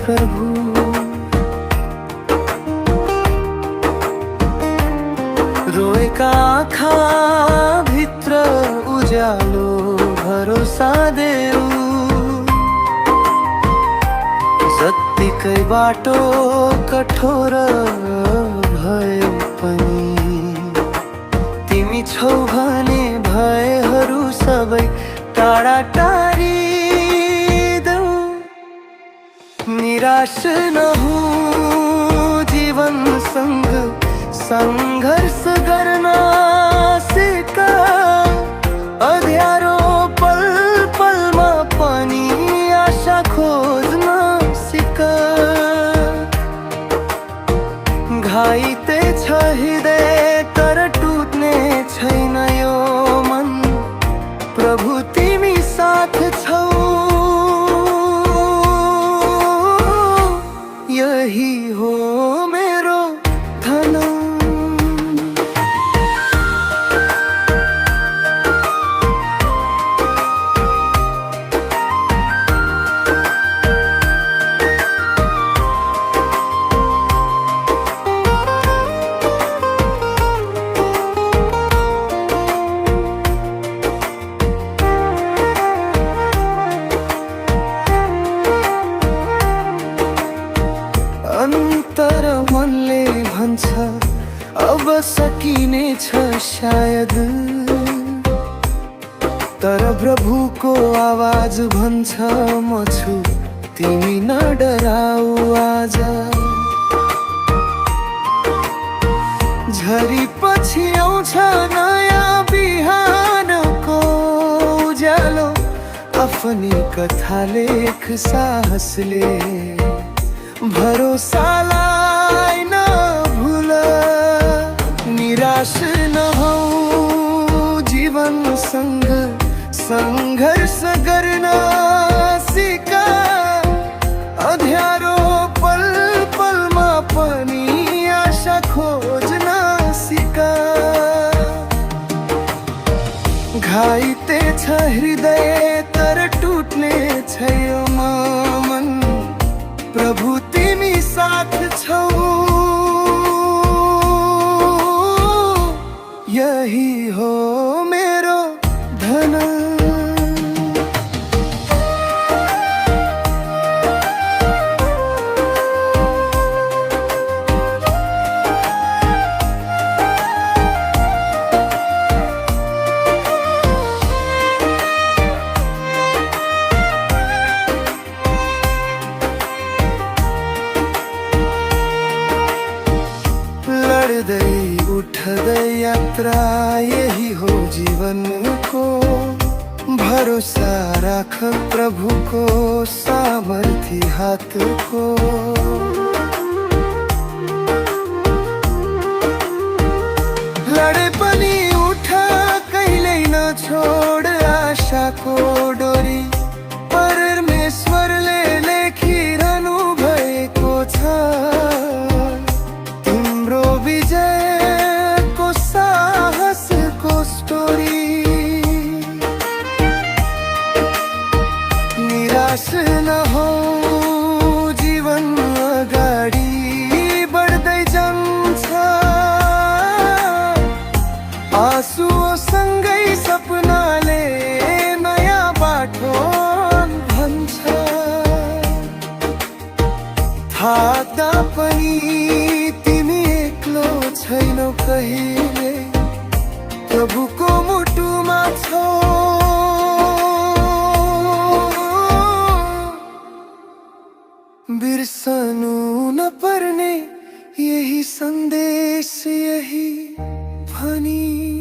प्रभु। रोएका आँखा भित्र उज्यालो भरोसा देऊ। जत्तिकै बाटो कठोर भए पनि तिमी छौ भने भयहरू सबै टाढा टारिदेऊ। निराश नहुँ जीवनसँग सङ्घर्ष गर्न सिक। अँध्यारो पल पलमा पनि आशा खोज्न सिक। घाइते छ हृदय तर टुट्ने छैन यो मन। प्रभु तिमी साथ छौ, यही हो मेरो धन। अन्तर मनले भन्छ अब सकिनेछ सायद, तर प्रभुको आवाज भन्छ म छु तिमी न डराऊ आज। झरी पछि आउँछ नयाँ बिहानको उज्यालो। आफ्नै कथा लेख साहसले, भरोसालाई नभुल। निराश नहौ जीवनसँग सङ्घर्ष गर्न सिक। अँध्यारो पल पलमा पनि आशा खोज्न सिक। घाइते छ हृदय तर टुट्ने छैन मन। प्रभु तिमी साथ छौ, यही हो मेरो धन। लड्दै उठ्दै यात्रा यही हो जीवनको। भरोसा राख प्रभुको सामर्थी हातको। लडे पनि उठ कहिल्यै नछोड आशाको डोरी। परमेश्वरले लेखिरहनु भएको छ विजयको साहसको स्टोरी। निराश नहौ जीवन अगाडि बढ्दै जान्छ। आँसुसँगै सपनाले नयाँ बाटो भन्छ। थाक्दा पनि छैनौ कहिले, प्रभुको मुटुमा छौ। बिर्सनु नपर्ने यही सन्देश, यही भनी।